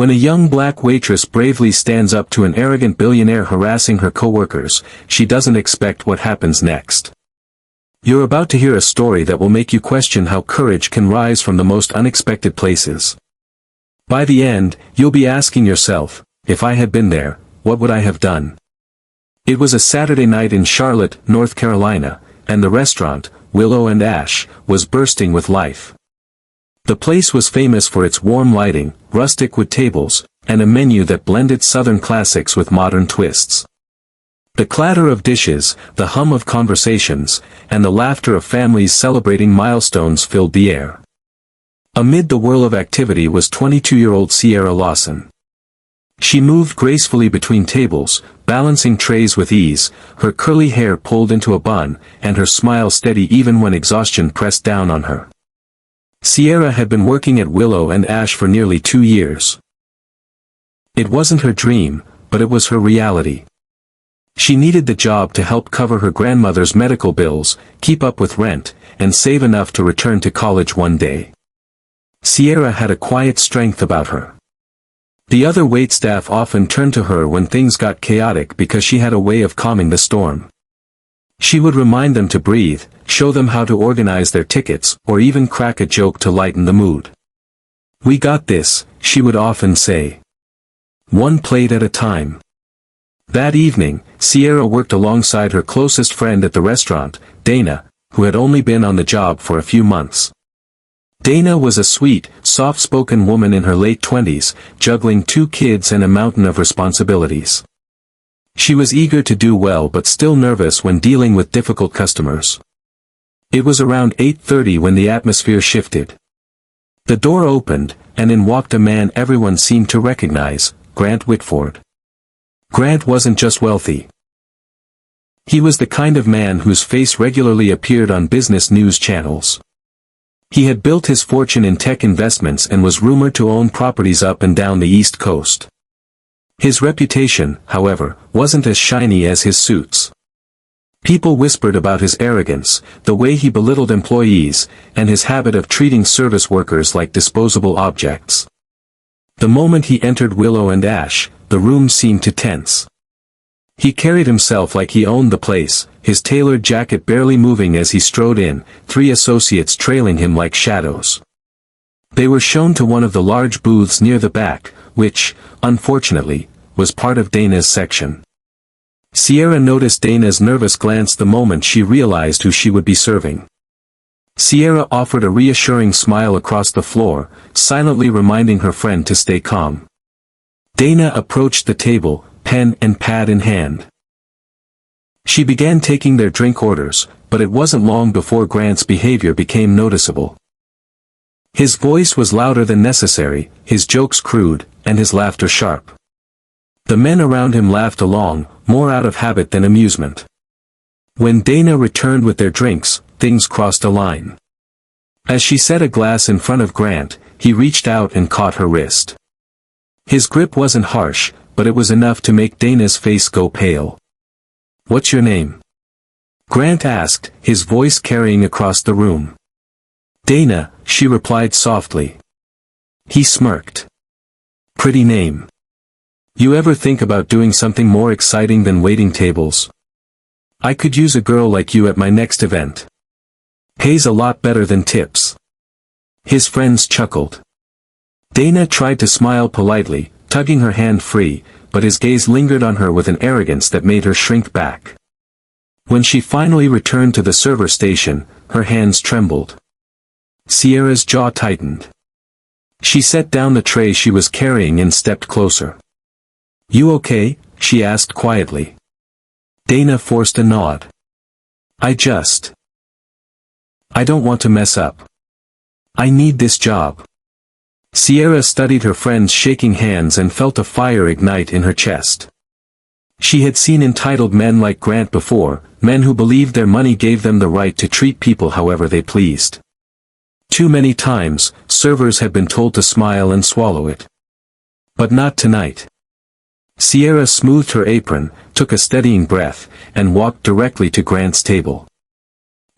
When a young black waitress bravely stands up to an arrogant billionaire harassing her coworkers, she doesn't expect what happens next. You're about to hear a story that will make you question how courage can rise from the most unexpected places. By the end, you'll be asking yourself, if I had been there, what would I have done? It was a Saturday night in Charlotte, North Carolina, and the restaurant, Willow and Ash, was bursting with life. The place was famous for its warm lighting, rustic wood tables, and a menu that blended Southern classics with modern twists. The clatter of dishes, the hum of conversations, and the laughter of families celebrating milestones filled the air. Amid the whirl of activity was 22-year-old Sierra Lawson. She moved gracefully between tables, balancing trays with ease, her curly hair pulled into a bun, and her smile steady even when exhaustion pressed down on her. Sierra had been working at Willow and Ash for nearly 2 years. It wasn't her dream, but it was her reality. She needed the job to help cover her grandmother's medical bills, keep up with rent, and save enough to return to college one day. Sierra had a quiet strength about her. The other waitstaff often turned to her when things got chaotic because she had a way of calming the storm. She would remind them to breathe, show them how to organize their tickets, or even crack a joke to lighten the mood. "We got this," she would often say. "One plate at a time." That evening, Sierra worked alongside her closest friend at the restaurant, Dana, who had only been on the job for a few months. Dana was a sweet, soft-spoken woman in her late 20s, juggling 2 kids and a mountain of responsibilities. She was eager to do well but still nervous when dealing with difficult customers. It was around 8:30 when the atmosphere shifted. The door opened, and in walked a man everyone seemed to recognize, Grant Whitford. Grant wasn't just wealthy. He was the kind of man whose face regularly appeared on business news channels. He had built his fortune in tech investments and was rumored to own properties up and down the East Coast. His reputation, however, wasn't as shiny as his suits. People whispered about his arrogance, the way he belittled employees, and his habit of treating service workers like disposable objects. The moment he entered Willow and Ash, the room seemed to tense. He carried himself like he owned the place, his tailored jacket barely moving as he strode in, 3 associates trailing him like shadows. They were shown to one of the large booths near the back, which, unfortunately, was part of Dana's section. Sierra noticed Dana's nervous glance the moment she realized who she would be serving. Sierra offered a reassuring smile across the floor, silently reminding her friend to stay calm. Dana approached the table, pen and pad in hand. She began taking their drink orders, but it wasn't long before Grant's behavior became noticeable. His voice was louder than necessary, his jokes crude, and his laughter sharp. The men around him laughed along, more out of habit than amusement. When Dana returned with their drinks, things crossed a line. As she set a glass in front of Grant, he reached out and caught her wrist. His grip wasn't harsh, but it was enough to make Dana's face go pale. "What's your name?" Grant asked, his voice carrying across the room. "Dana," she replied softly. He smirked. "Pretty name. You ever think about doing something more exciting than waiting tables? I could use a girl like you at my next event. Pays a lot better than tips." His friends chuckled. Dana tried to smile politely, tugging her hand free, but his gaze lingered on her with an arrogance that made her shrink back. When she finally returned to the server station, her hands trembled. Sierra's jaw tightened. She set down the tray she was carrying and stepped closer. "You okay?" she asked quietly. Dana forced a nod. I don't want to mess up. I need this job." Sierra studied her friend's shaking hands and felt a fire ignite in her chest. She had seen entitled men like Grant before, men who believed their money gave them the right to treat people however they pleased. Too many times, servers had been told to smile and swallow it. But not tonight. Sierra smoothed her apron, took a steadying breath, and walked directly to Grant's table.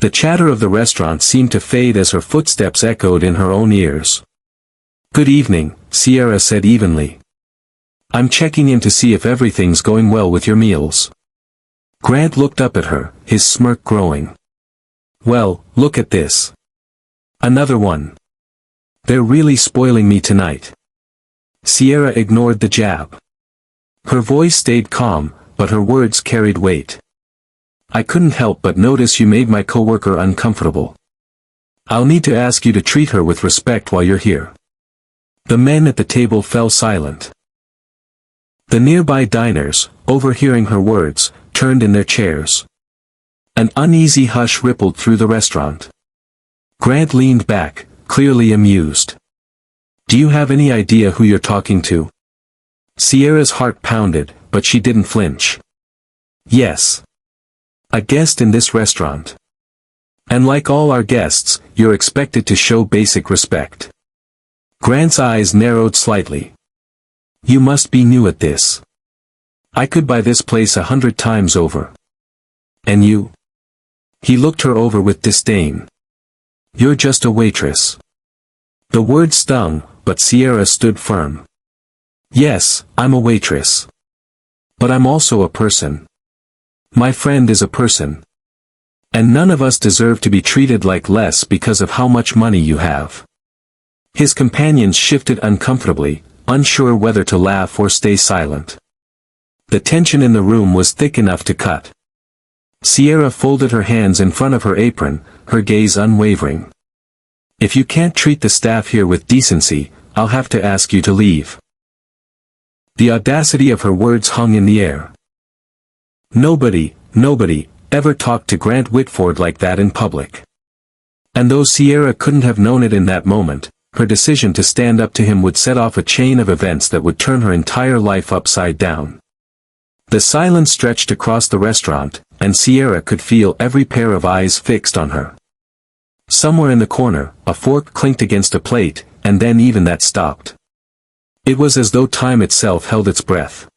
The chatter of the restaurant seemed to fade as her footsteps echoed in her own ears. "Good evening," Sierra said evenly. "I'm checking in to see if everything's going well with your meals." Grant looked up at her, his smirk growing. "Well, look at this. Another one. They're really spoiling me tonight." Sierra ignored the jab. Her voice stayed calm, but her words carried weight. "I couldn't help but notice you made my coworker uncomfortable. I'll need to ask you to treat her with respect while you're here." The men at the table fell silent. The nearby diners, overhearing her words, turned in their chairs. An uneasy hush rippled through the restaurant. Grant leaned back, clearly amused. "Do you have any idea who you're talking to?" Sierra's heart pounded, but she didn't flinch. "Yes. A guest in this restaurant. And like all our guests, you're expected to show basic respect." Grant's eyes narrowed slightly. "You must be new at this. I could buy this place 100 times over. And you?" He looked her over with disdain. "You're just a waitress." The word stung, but Sierra stood firm. "Yes, I'm a waitress. But I'm also a person. My friend is a person. And none of us deserve to be treated like less because of how much money you have." His companions shifted uncomfortably, unsure whether to laugh or stay silent. The tension in the room was thick enough to cut. Sierra folded her hands in front of her apron, her gaze unwavering. "If you can't treat the staff here with decency, I'll have to ask you to leave." The audacity of her words hung in the air. Nobody ever talked to Grant Whitford like that in public. And though Sierra couldn't have known it in that moment, her decision to stand up to him would set off a chain of events that would turn her entire life upside down. The silence stretched across the restaurant, and Sierra could feel every pair of eyes fixed on her. Somewhere in the corner, a fork clinked against a plate, and then even that stopped. It was as though time itself held its breath.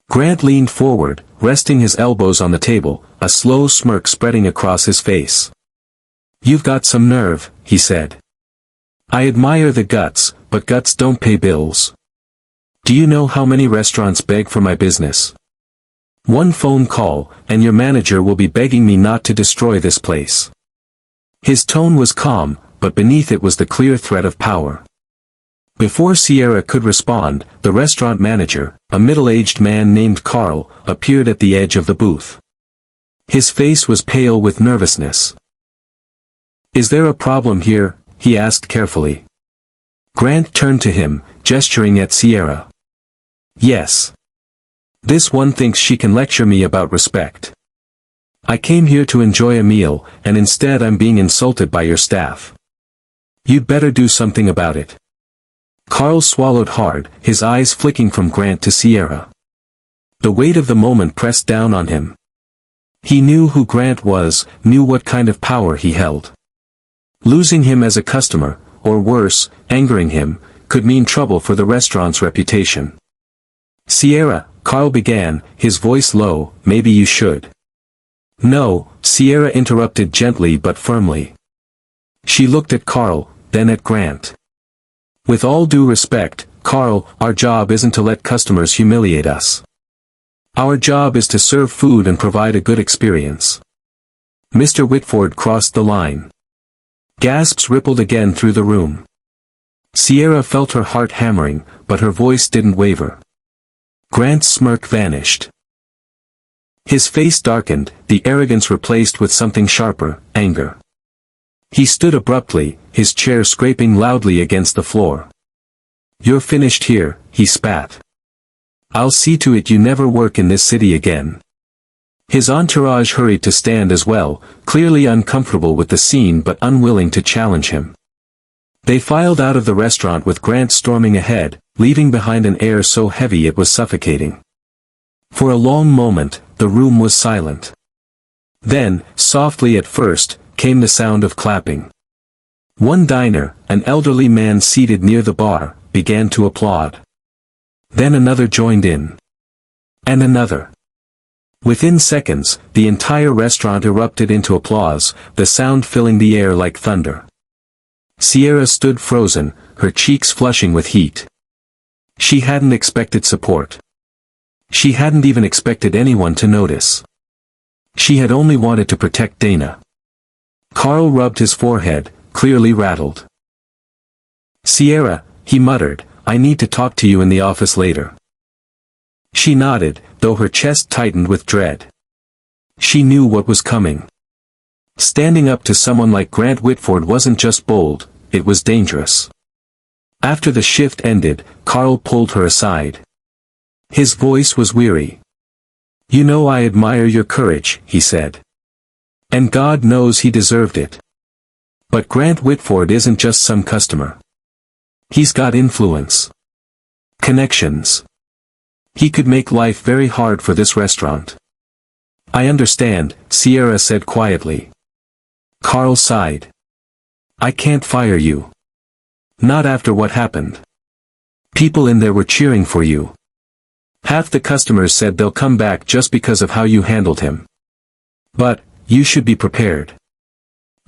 Grant leaned forward, resting his elbows on the table, a slow smirk spreading across his face. "You've got some nerve," he said. "I admire the guts, but guts don't pay bills. Do you know how many restaurants beg for my business? One phone call, and your manager will be begging me not to destroy this place." His tone was calm, but beneath it was the clear threat of power. Before Sierra could respond, the restaurant manager, a middle-aged man named Carl, appeared at the edge of the booth. His face was pale with nervousness. "Is there a problem here?" he asked carefully. Grant turned to him, gesturing at Sierra. "Yes. This one thinks she can lecture me about respect. I came here to enjoy a meal, and instead I'm being insulted by your staff. You'd better do something about it." Carl swallowed hard, his eyes flicking from Grant to Sierra. The weight of the moment pressed down on him. He knew who Grant was, knew what kind of power he held. Losing him as a customer, or worse, angering him, could mean trouble for the restaurant's reputation. "Sierra," Carl began, his voice low, "maybe you should." "No," Sierra interrupted gently but firmly. She looked at Carl, then at Grant. "With all due respect, Carl, our job isn't to let customers humiliate us. Our job is to serve food and provide a good experience." Mr. Whitford crossed the line. Gasps rippled again through the room. Sierra felt her heart hammering, but her voice didn't waver. Grant's smirk vanished. His face darkened, the arrogance replaced with something sharper, anger. He stood abruptly, his chair scraping loudly against the floor. "You're finished here," he spat. "I'll see to it you never work in this city again." His entourage hurried to stand as well, clearly uncomfortable with the scene but unwilling to challenge him. They filed out of the restaurant with Grant storming ahead, leaving behind an air so heavy it was suffocating. For a long moment, the room was silent. Then, softly at first, came the sound of clapping. One diner, an elderly man seated near the bar, began to applaud. Then another joined in. And another. Within seconds, the entire restaurant erupted into applause, the sound filling the air like thunder. Sierra stood frozen, her cheeks flushing with heat. She hadn't expected support. She hadn't even expected anyone to notice. She had only wanted to protect Dana. Carl rubbed his forehead, clearly rattled. "Sierra," he muttered, "I need to talk to you in the office later." She nodded, though her chest tightened with dread. She knew what was coming. Standing up to someone like Grant Whitford wasn't just bold, it was dangerous. After the shift ended, Carl pulled her aside. His voice was weary. "You know I admire your courage," he said. "And God knows he deserved it. But Grant Whitford isn't just some customer. He's got influence. Connections. He could make life very hard for this restaurant." "I understand," Sierra said quietly. Carl sighed. "I can't fire you. Not after what happened. People in there were cheering for you. Half the customers said they'll come back just because of how you handled him. But, you should be prepared.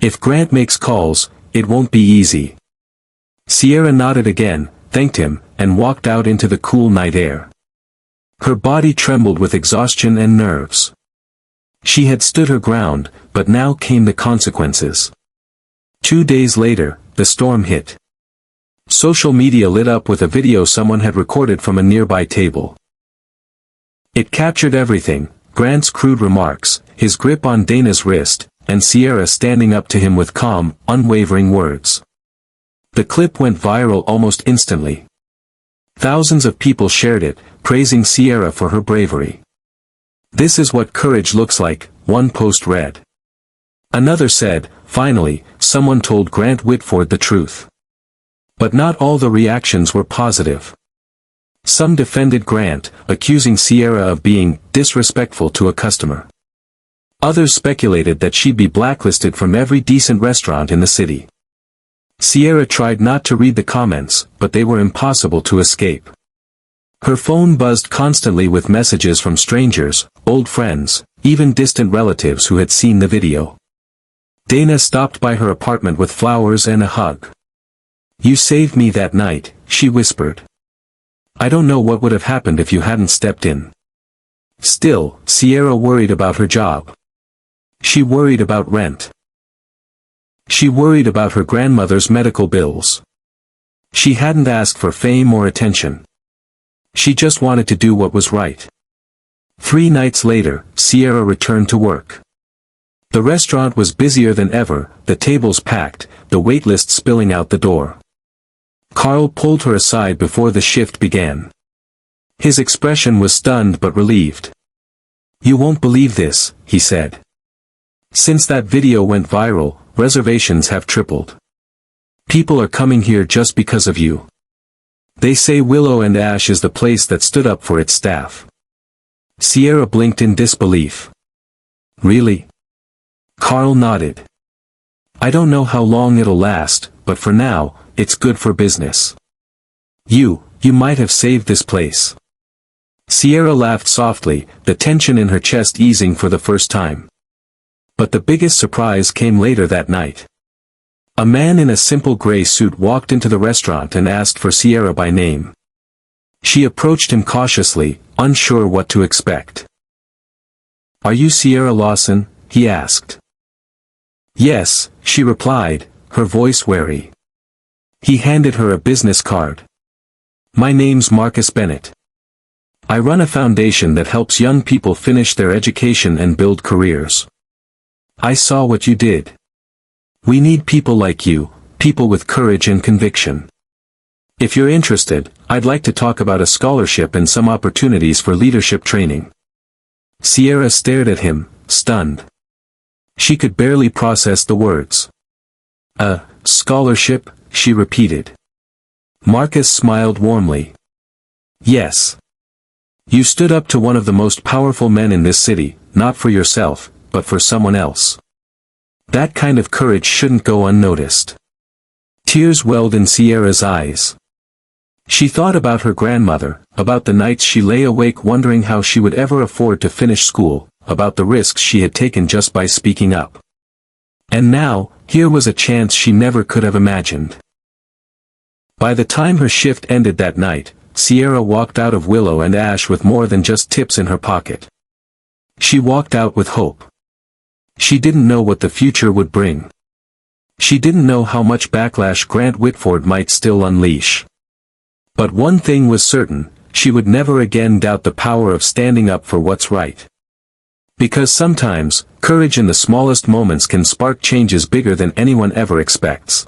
If Grant makes calls, it won't be easy." Sierra nodded again, thanked him, and walked out into the cool night air. Her body trembled with exhaustion and nerves. She had stood her ground, but now came the consequences. 2 days later, the storm hit. Social media lit up with a video someone had recorded from a nearby table. It captured everything: Grant's crude remarks, his grip on Dana's wrist, and Sierra standing up to him with calm, unwavering words. The clip went viral almost instantly. Thousands of people shared it, praising Sierra for her bravery. "This is what courage looks like," one post read. Another said, "Finally, someone told Grant Whitford the truth." But not all the reactions were positive. Some defended Grant, accusing Sierra of being disrespectful to a customer. Others speculated that she'd be blacklisted from every decent restaurant in the city. Sierra tried not to read the comments, but they were impossible to escape. Her phone buzzed constantly with messages from strangers, old friends, even distant relatives who had seen the video. Dana stopped by her apartment with flowers and a hug. "You saved me that night," she whispered. "I don't know what would have happened if you hadn't stepped in." Still, Sierra worried about her job. She worried about rent. She worried about her grandmother's medical bills. She hadn't asked for fame or attention. She just wanted to do what was right. 3 nights later, Sierra returned to work. The restaurant was busier than ever, the tables packed, the waitlist spilling out the door. Carl pulled her aside before the shift began. His expression was stunned but relieved. "You won't believe this," he said. "Since that video went viral, reservations have tripled. People are coming here just because of you. They say Willow and Ash is the place that stood up for its staff." Sierra blinked in disbelief. "Really?" Carl nodded. "I don't know how long it'll last, but for now, it's good for business. You might have saved this place." Sierra laughed softly, the tension in her chest easing for the first time. But the biggest surprise came later that night. A man in a simple gray suit walked into the restaurant and asked for Sierra by name. She approached him cautiously, unsure what to expect. "Are you Sierra Lawson?" he asked. "Yes," she replied, her voice wary. He handed her a business card. "My name's Marcus Bennett. I run a foundation that helps young people finish their education and build careers. I saw what you did. We need people like you, people with courage and conviction. If you're interested, I'd like to talk about a scholarship and some opportunities for leadership training." Sierra stared at him, stunned. She could barely process the words. "A scholarship?" she repeated. Marcus smiled warmly. "Yes. You stood up to one of the most powerful men in this city, not for yourself, but for someone else. That kind of courage shouldn't go unnoticed." Tears welled in Sierra's eyes. She thought about her grandmother, about the nights she lay awake wondering how she would ever afford to finish school, about the risks she had taken just by speaking up. And now, here was a chance she never could have imagined. By the time her shift ended that night, Sierra walked out of Willow and Ash with more than just tips in her pocket. She walked out with hope. She didn't know what the future would bring. She didn't know how much backlash Grant Whitford might still unleash. But one thing was certain, she would never again doubt the power of standing up for what's right. Because sometimes, courage in the smallest moments can spark changes bigger than anyone ever expects.